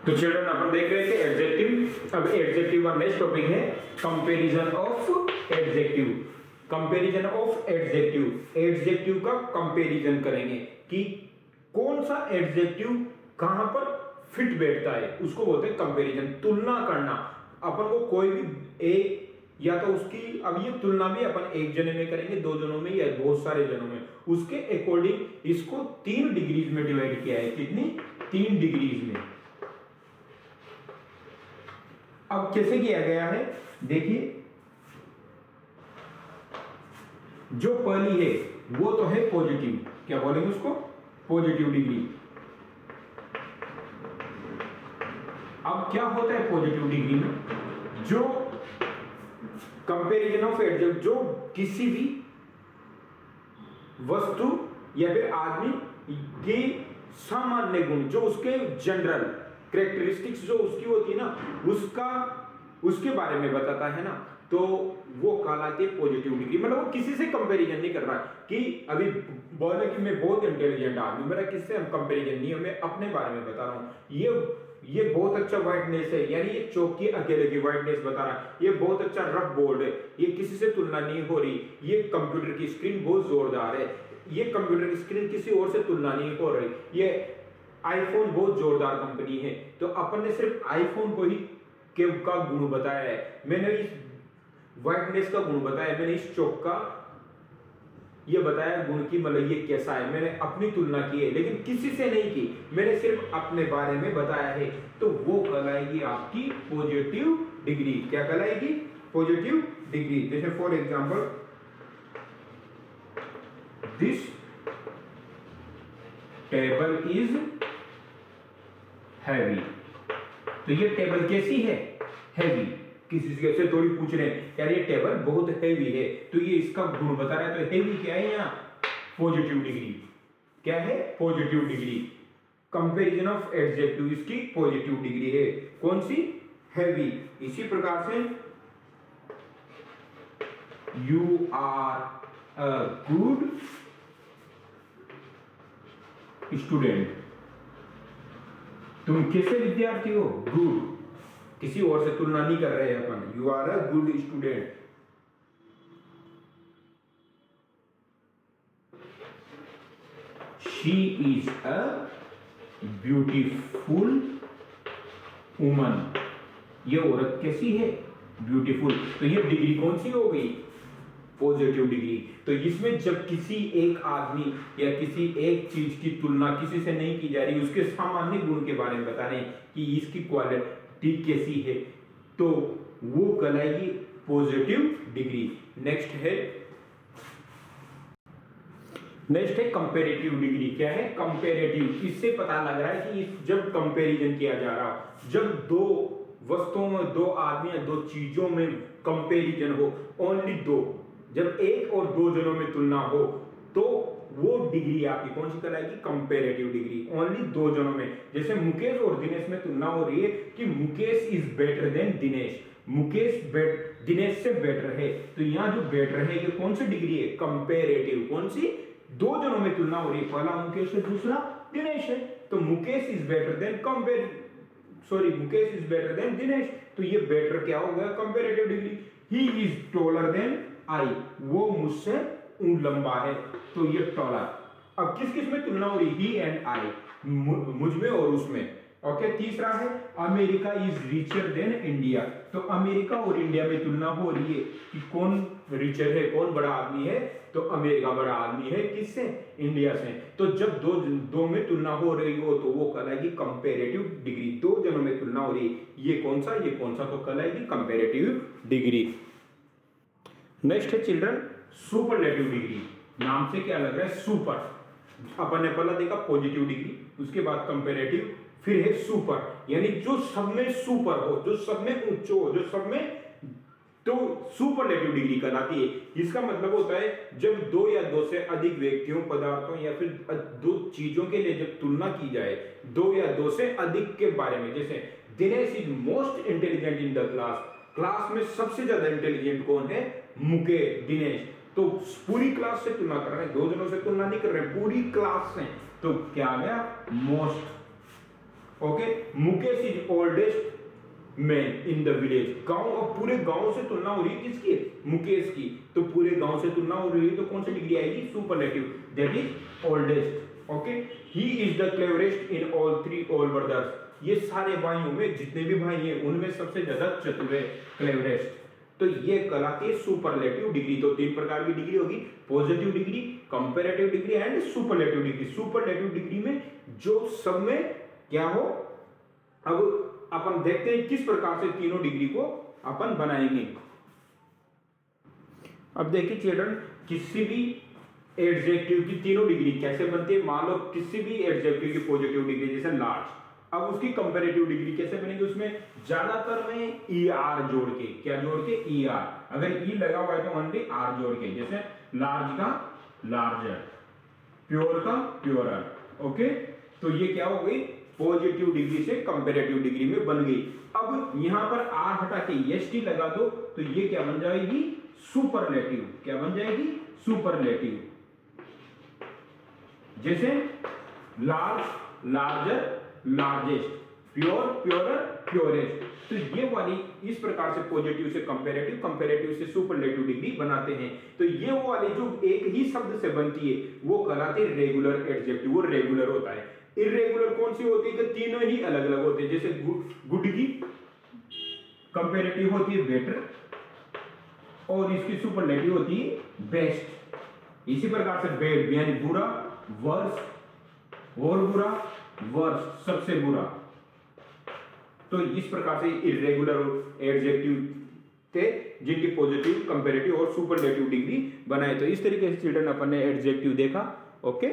तो चिल्ड्रन अपन देख रहे थे एडजेक्टिव। अब एडजेक्टिव का नेक्स्ट टॉपिक है comparison of adjective. Comparison of adjective, adjective का कंपैरिजन करेंगे कि कौन सा एडजेक्टिव कहां पर फिट बैठता है, उसको बोलते हैं कंपैरिजन। तुलना करना, अपन को कोई भी एक या तो उसकी, अब ये तुलना भी अपन एक जने में करेंगे, दो जनों में या बहुत सारे जनों में, उसके अकॉर्डिंग इसको 3 डिग्रीज में डिवाइड किया है। कितनी? 3 डिग्रीज में। अब कैसे किया गया है देखिए, जो पहली है वो तो है पॉजिटिव, क्या बोलेंगे उसको? Positive degree. अब क्या होता है पॉजिटिव डिग्री में? जो कंपैरिजन ऑफ एडजेक्टिव, जो किसी भी वस्तु या फिर आदमी के सामान्य गुण, जो उसके जनरल कैरेक्टरिस्टिक्स जो उसकी होती है ना, उसके बारे में बताता है ना, तो वो कहलाती है पॉजिटिव डिग्री। मतलब वो किसी से कंपैरिजन नहीं कर रहा है कि अभी बोले कि मैं बहुत इंटेलिजेंट आदमी, मेरा किससे हम कंपैरिजन नहीं है, मैं अपने बारे में बता रहा हूं। ये बहुत अच्छा व्हाइटनेस है, यानी ये चौक की अकेले की व्हाइटनेस बता रहा है। ये बहुत अच्छा रफ बोर्ड है, ये किसी से तुलना नहीं हो रही। ये कंप्यूटर की स्क्रीन बहुत जोरदार है, ये कंप्यूटर की स्क्रीन किसी और से तुलना नहीं हो रही। ये आईफोन बहुत जोरदार कंपनी है। तो अपन ने सिर्फ आईफोन को ही का गुण बताया है, मैंने इस व्हाइटनेस का गुण बताया, मैंने इस चौक का ये बताया गुण की, मतलब ये कैसा है, मैंने अपनी तुलना की है, लेकिन किसी से नहीं की, मैंने सिर्फ अपने बारे में बताया है। तो वो कहलाएगी आपकी पॉजिटिव डिग्री। क्या कहलाएगी? Positive degree. जैसे for example, this table is heavy. तो ये टेबल कैसी है? हैवी। किसी से थोड़ी पूछ रहे हैं यार ये टेबल बहुत हैवी है, तो ये इसका गुण बता रहा है। तो हैवी क्या है यहाँ? Positive degree. क्या है? Positive degree. Comparison of adjective इसकी पॉजिटिव डिग्री है। कौन सी? हैवी। इसी प्रकार से you are a good student. तुम कैसे विद्यार्थी हो? गुड। किसी और से तुलना नहीं कर रहे हैं अपन। You are a good student. She is a beautiful woman. ये औरत कैसी है? ब्यूटीफुल। तो ये डिग्री कौन सी हो गई? Positive degree. तो इसमें जब किसी एक आदमी या किसी एक चीज की तुलना किसी से नहीं की जा रही, उसके सामान्य गुण के बारे में बता रहे हैं कि इसकी क्वालिटी कैसी है, तो वो कहलाएगी पॉजिटिव डिग्री। नेक्स्ट है कंपैरेटिव डिग्री। क्या है? कंपैरेटिव। इससे पता लग रहा है कि जब कंपैरिजन किया जा रहा हो, जब दो वस्तुओं में, दो आदमी या दो चीजों में कंपैरिजन हो, ओनली दो, जब एक और दो जनों में तुलना हो, तो वो डिग्री आपकी कौन सी कहलाएगी? Comparative degree. ओनली दो जनों में, जैसे मुकेश और दिनेश में तुलना हो रही है कि Mukesh is better than Dinesh, Mukesh Dinesh से बेटर है। तो यहां जो बेटर है ये कौन सी डिग्री है? कंपैरेटिव। कौन सी? दो जनों में तुलना हो रही है, पहला मुकेश है, दूसरा दिनेश है। तो Mukesh is better than Mukesh is better than Dinesh. तो ये बेटर क्या हो गया? Comparative degree. He is taller than I. वो मुझसे लंबा है, तो ये टॉलर। अब किस किस में तुलना हो रही? ही एंड आई, मुझ में और उसमें। ओके। तीसरा है America is richer than India. तो अमेरिका और इंडिया में तुलना हो रही है कि कौन रिचर है, कौन बड़ा आदमी है। तो अमेरिका बड़ा आदमी है, किससे? इंडिया से। तो जब दो में तुलना हो रही हो तो वो कहलाएगी कंपैरेटिव डिग्री। दो जनों में तुलना हो रही है, ये कौन सा, ये कौन सा, तो कहलाएगी कंपैरेटिव डिग्री। नेक्स्ट है चिल्ड्रन सुपरलेटिव डिग्री। नाम से क्या लग रहा है? सुपर। अपन ने पहला देखा पॉजिटिव डिग्री, उसके बाद कंपैरेटिव, फिर है सुपर, यानी जो सब में सुपर हो, जो सब में उच्च हो, जो सब में, तो सुपरलेटिव डिग्री कहलाती है। इसका मतलब होता है जब दो या दो से अधिक व्यक्तियों, पदार्थों या फिर दो चीजों के लिए जब तुलना की जाए, दो या दो से अधिक के बारे में। जैसे Dinesh is most intelligent in the class, class में सबसे ज्यादा इंटेलिजेंट कौन है? मुकेश, दिनेश। तो पूरी क्लास से तुलना कर रहे हैं, दो जनों से तुलना नहीं कर रहे हैं, पूरी क्लास से। तो क्या आ गया? Most. Okay, Mukesh is oldest man in the village. गांव, और पूरे गांव से तुलना हो रही है किसकी? मुकेश की। तो पूरे गांव से तुलना हो रही है तो कौन सी डिग्री आएगी? Superlative, that is oldest. Okay, he is the cleverest in all three ओल ब्रदर्स। ये सारे भाइयों में जितने भी भाई हैं उनमें सबसे ज्यादा चतुर है, क्लेवरेस्ट। तो ये कहलाती सुपरलेटिव डिग्री। तो तीन प्रकार की डिग्री होगी, positive degree, comparative degree and superlative degree. Superlative degree में जो सब में क्या हो, अब अपन देखते हैं किस प्रकार से तीनों डिग्री को अपन बनाएंगे। अब देखिए चिल्ड्रन, किसी भी एडजेक्टिव की तीनों डिग्री कैसे बनती है। मान लो किसी भी एडजेक्टिव की पॉजिटिव डिग्री जैसे लार्ज, अब उसकी कंपैरेटिव डिग्री कैसे बनेगी? उसमें ज्यादातर में ई आर जोड़ के, क्या जोड़ के? E R. अगर ई लगा हुआ है तो ओनली आर जोड़ के, जैसे लार्ज का लार्जर, प्योर का प्योरर। ओके, तो ये क्या हो गई? पॉजिटिव डिग्री से कंपैरेटिव डिग्री में बन गई। अब यहां पर आर हटा के एसटी लगा दो तो ये क्या बन जाएगी? सुपरलेटिव। क्या बन जाएगी? सुपरलेटिव। जैसे large, larger, largest, pure, purer, purest. तो ये वाली इस प्रकार से पॉजिटिव से कंपैरेटिव, कंपैरेटिव से सुपरलेटिव डिग्री बनाते हैं। तो ये वो वाली जो एक ही शब्द से बनती है वो कहलाती है रेगुलर एडजेक्टिव, वो रेगुलर होता है। इर्रेगुलर कौन सी होती है? कि तीनों ही अलग अलग होते हैं। जैसे गुड की कंपैरेटिव होती है बेटर और इसकी सुपरलेटिव होती है बेस्ट। इसी प्रकार से बैड यानी बुरा, वर्स, और बुरा, वर्स, सबसे बुरा। तो इस प्रकार से इर्रेगुलर एडजेक्टिव थे जिनकी पॉजिटिव, कंपैरेटिव और सुपरलेटिव डिग्री बनाए। तो इस तरीके से चिल्ड्रन अपन ने एडजेक्टिव देखा। ओके।